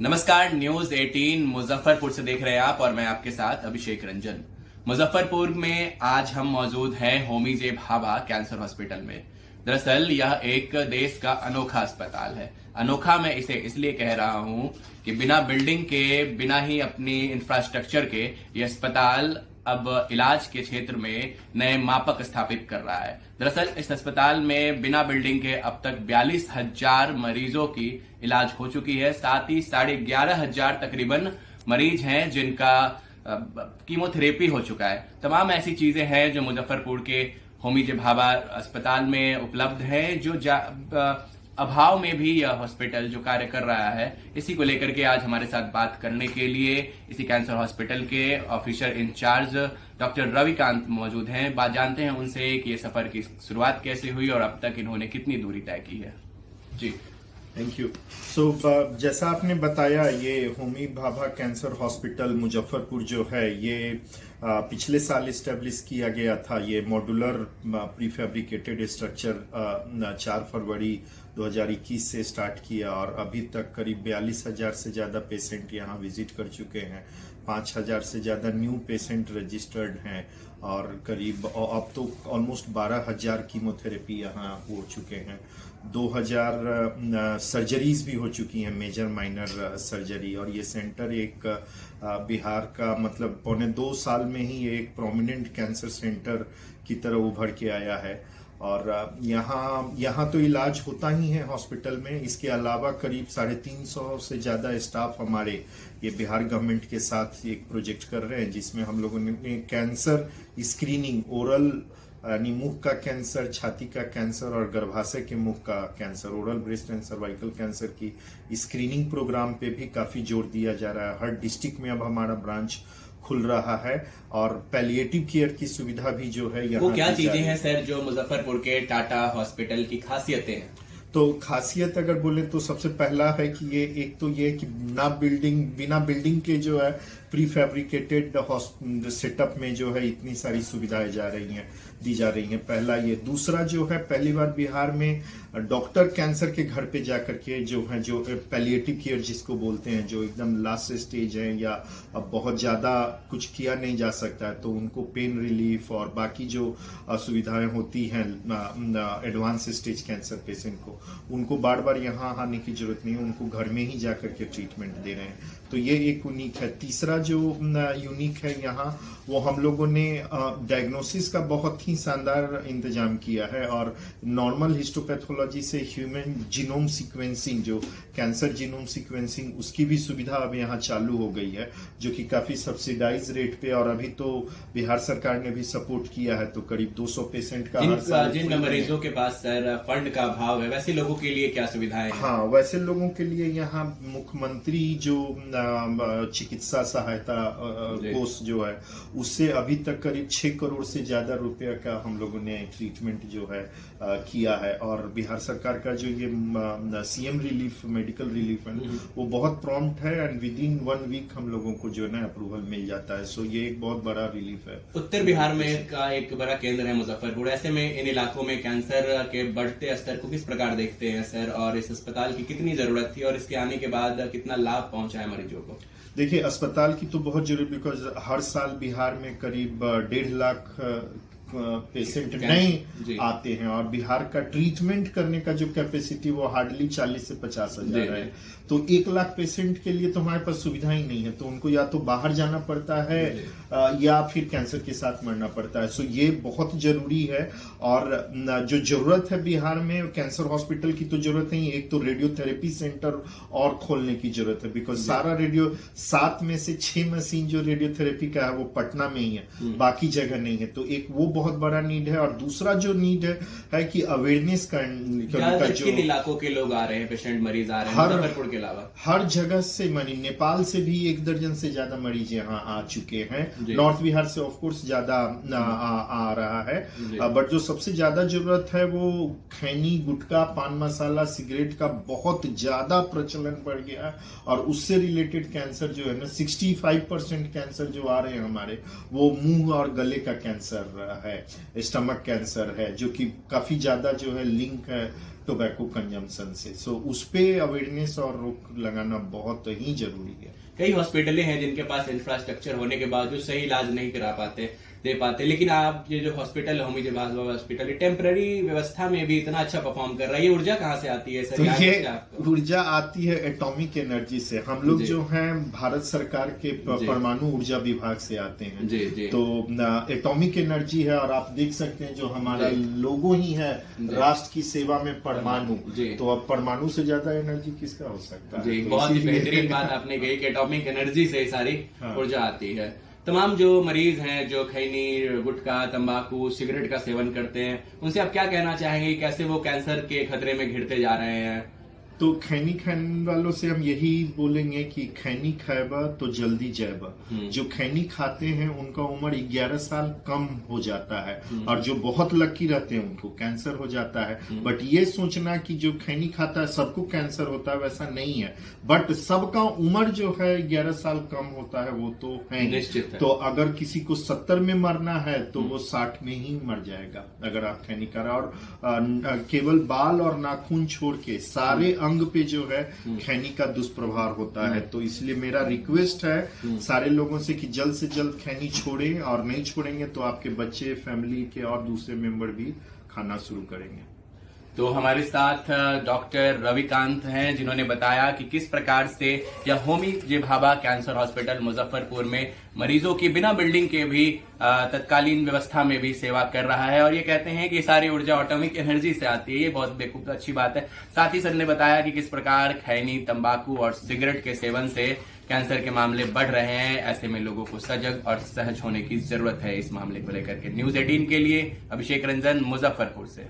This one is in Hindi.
नमस्कार, न्यूज 18 मुजफ्फरपुर से देख रहे हैं आप और मैं आपके साथ अभिषेक रंजन। मुजफ्फरपुर में आज हम मौजूद हैं होमी जे भाभा कैंसर हॉस्पिटल में। दरअसल यह एक देश का अनोखा अस्पताल है। अनोखा मैं इसे इसलिए कह रहा हूं कि बिना बिल्डिंग के, बिना ही अपनी इंफ्रास्ट्रक्चर के यह अस्पताल अब इलाज के क्षेत्र में नए मापक स्थापित कर रहा है। दरअसल इस अस्पताल में बिना बिल्डिंग के अब तक 42,000 मरीजों की इलाज हो चुकी है। साथ ही 11,500 तकरीबन मरीज हैं जिनका कीमोथेरेपी हो चुका है। तमाम ऐसी चीजें हैं जो मुजफ्फरपुर के होमी जे भाभा अस्पताल में उपलब्ध है, जो अभाव में भी यह हॉस्पिटल जो कार्य कर रहा है। इसी को लेकर के आज हमारे साथ बात करने के लिए इसी कैंसर हॉस्पिटल के ऑफिसर इंचार्ज डॉक्टर रविकांत मौजूद हैं। बात जानते हैं उनसे कि ये सफर की शुरुआत कैसे हुई और अब तक इन्होंने कितनी दूरी तय की है। जी थैंक यू। सो जैसा आपने बताया, ये होमी भाभा कैंसर हॉस्पिटल मुजफ्फरपुर जो है ये पिछले साल इस्टेब्लिश किया गया था। ये मॉड्यूलर प्रीफैब्रिकेटेड स्ट्रक्चर 4 फरवरी 2021 से स्टार्ट किया और अभी तक करीब 42,000 से ज़्यादा पेशेंट यहाँ विजिट कर चुके हैं। 5,000 से ज़्यादा न्यू पेशेंट रजिस्टर्ड हैं और करीब अब तो ऑलमोस्ट 12,000 कीमोथेरेपी यहाँ हो चुके हैं। 2,000 सर्जरीज भी हो चुकी हैं, मेजर माइनर सर्जरी। और ये सेंटर एक बिहार का मतलब 2.25 साल में ही एक प्रोमिनेंट कैंसर सेंटर की तरह उभर के आया है। और यहाँ तो इलाज होता ही है हॉस्पिटल में। इसके अलावा करीब 350 से ज़्यादा स्टाफ हमारे ये बिहार गवर्नमेंट के साथ एक प्रोजेक्ट कर रहे हैं, जिसमें हम लोगों ने कैंसर स्क्रीनिंग, ओरल यानी मुंह का कैंसर, छाती का कैंसर और गर्भाशय के मुंह का cancer, oral breast and cervical cancer की स्क्रीनिंग प्रोग्राम पे भी काफ़ी जोर दिया जा रहा है। हर डिस्ट्रिक्ट में अब हमारा ब्रांच खुल रहा है और पैलिएटिव केयर की सुविधा भी जो है यहाँ। वो क्या चीजें हैं सर जो मुजफ्फरपुर के टाटा हॉस्पिटल की खासियतें हैं? तो खासियत अगर बोले तो सबसे पहला है कि ये एक तो ये कि बिना बिल्डिंग के जो है प्री फैब्रिकेटेड सेटअप में जो है इतनी सारी सुविधाएं दी जा रही हैं। पहला ये। दूसरा जो है, पहली बार बिहार में डॉक्टर कैंसर के घर पे जाकर के जो पैलिएटिव केयर जिसको बोलते हैं, जो एकदम लास्ट स्टेज है या अब बहुत ज़्यादा कुछ किया नहीं जा सकता है, तो उनको पेन रिलीफ और बाकी जो सुविधाएं होती हैं एडवांस स्टेज कैंसर पेशेंट को, उनको बार बार यहाँ आने की जरूरत नहीं है, उनको घर में ही जाकर के ट्रीटमेंट दे रहे हैं। तो ये एक यूनिक है। तीसरा जो यूनिक है यहाँ, वो हम लोगों ने डायग्नोसिस का बहुत ही शानदार इंतजाम किया है और नॉर्मल हिस्टोपैथोलॉजी से ह्यूमन जीनोम सीक्वेंसिंग, जो कैंसर जीनोम सीक्वेंसिंग, उसकी भी सुविधा अब यहाँ चालू हो गई है, जो कि काफी सब्सिडाइज रेट पे। और अभी तो बिहार सरकार ने भी सपोर्ट किया है, तो करीब 200 पेशेंट का जिन मरीजों के पास सर फंड का अभाव है, वैसे लोगों के लिए क्या सुविधाएं हैं? हाँ, वैसे लोगों के लिए यहाँ मुख्यमंत्री जो चिकित्सा सहायता कोष जो है, उससे अभी तक करीब 6 करोड़ से ज्यादा रुपया का हम लोगों ने ट्रीटमेंट जो है किया है। और बिहार सरकार का जो ये सीएम रिलीफ, मेडिकल रिलीफ है, वो बहुत प्रॉम्प्ट है एंड विद इन 1 वीक हम लोगों को जो है ना अप्रूवल मिल जाता है। सो ये एक बहुत बड़ा रिलीफ है। उत्तर बिहार में का एक बड़ा केंद्र है मुजफ्फरपुर। ऐसे में इन इलाकों में कैंसर के बढ़ते स्तर को किस प्रकार देखते हैं सर, और इस अस्पताल की कितनी जरूरत थी और इसके आने के बाद कितना लाभ पहुंचा है मरीजों को? देखिए, अस्पताल की तो बहुत जरूरी, बिकॉज हर साल बिहार में करीब 1.5 लाख पेशेंट नए आते हैं और बिहार का ट्रीटमेंट करने का जो कैपेसिटी वो हार्डली 40 से 50 हजार है। तो 1 लाख पेशेंट के लिए तो हमारे पास सुविधा ही नहीं है, तो उनको या तो बाहर जाना पड़ता है या फिर कैंसर के साथ मरना पड़ता है। सो ये बहुत जरूरी है। और जो जरूरत है बिहार में कैंसर हॉस्पिटल की, तो जरूरत नहीं, एक तो रेडियोथेरेपी सेंटर और खोलने की जरूरत है, बिकॉज सारा 7 में से 6 मशीन जो रेडियोथेरेपी का है वो पटना में ही है, बाकी जगह नहीं है। तो एक वो बहुत बड़ा नीड है। और दूसरा जो नीड है कि अवेयरनेस का जो इलाकों के लोग आ रहे हैं, पेशेंट मरीज आ रहे हैं मुजफ्फरपुर के अलावा हर जगह से, मानी नेपाल से भी 1 दर्जन से ज्यादा मरीज यहाँ आ चुके हैं। नॉर्थ बिहार से ऑफ कोर्स ज्यादा आ रहा है, बट जो सबसे ज्यादा जरूरत है वो खैनी, गुटखा, पान मसाला, सिगरेट का बहुत ज्यादा प्रचलन बढ़ गया है। और उससे रिलेटेड कैंसर जो है ना, 65% कैंसर जो आ रहे हैं हमारे, वो मुंह और गले का कैंसर है, स्टमक कैंसर है, जो कि काफी ज्यादा जो है लिंक है टोबैको कंजम्पशन से। सो उस पे अवेयरनेस और रोक लगाना बहुत ही जरूरी है। कई हॉस्पिटलें हैं जिनके पास इंफ्रास्ट्रक्चर होने के बावजूद सही इलाज नहीं करा पाते, दे पाते, लेकिन आप ये जो हॉस्पिटल है होमी जे भाभा हॉस्पिटल, ये टेम्पररी व्यवस्था में भी इतना अच्छा परफॉर्म कर रहा है। ये ऊर्जा कहाँ से आती है सर? तो ये आपको ऊर्जा आती है एटॉमिक एनर्जी से। हम लोग जो हैं भारत सरकार के परमाणु ऊर्जा विभाग से आते हैं। जी जी। तो एटॉमिक एनर्जी है, और आप देख सकते हैं जो हमारा लोगो ही है राष्ट्र की सेवा में परमाणु। तो अब परमाणु से ज्यादा एनर्जी किसका हो सकता है? जी, तो बहुत ही बेहतरीन बात आपने कही कि एटॉमिक एनर्जी से सारी ऊर्जा आती है। तमाम जो मरीज हैं जो खैनी, गुटखा, तंबाकू, सिगरेट का सेवन करते हैं, उनसे आप क्या कहना चाहेंगे? कैसे वो कैंसर के खतरे में घिरते जा रहे हैं? तो खैनी खाने वालों से हम यही बोलेंगे कि खैनी खाएबा तो जल्दी जाएबा। जो खैनी खाते हैं उनका उम्र 11 साल कम हो जाता है, और जो बहुत लकी रहते हैं उनको कैंसर हो जाता है। बट ये सोचना कि जो खैनी खाता है सबको कैंसर होता है, वैसा नहीं है। बट सबका उम्र जो है 11 साल कम होता है, वो तो है निश्चित है। तो अगर किसी को 70 में मरना है तो वो 60 में ही मर जाएगा अगर आप खैनी खा रहे। और केवल बाल और नाखून छोड़ के सारे अंग पे जो है खैनी का दुष्प्रभाव होता है। तो इसलिए मेरा रिक्वेस्ट है सारे लोगों से कि जल्द से जल्द खैनी छोड़ें, और नहीं छोड़ेंगे तो आपके बच्चे, फैमिली के और दूसरे मेंबर भी खाना शुरू करेंगे। तो हमारे साथ डॉक्टर रविकांत हैं जिन्होंने बताया कि किस प्रकार से यह होमी जे भाभा कैंसर हॉस्पिटल मुजफ्फरपुर में मरीजों की बिना बिल्डिंग के भी तत्कालीन व्यवस्था में भी सेवा कर रहा है। और ये कहते हैं कि सारी ऊर्जा एटॉमिक एनर्जी से आती है। ये बहुत बेखूब अच्छी बात है। साथ ही सर ने बताया कि किस प्रकार खैनी, तंबाकू और सिगरेट के सेवन से कैंसर के मामले बढ़ रहे हैं। ऐसे में लोगों को सजग और सहज होने की जरूरत है इस मामले को लेकर के। न्यूज़ 18 के लिए अभिषेक रंजन, मुजफ्फरपुर से।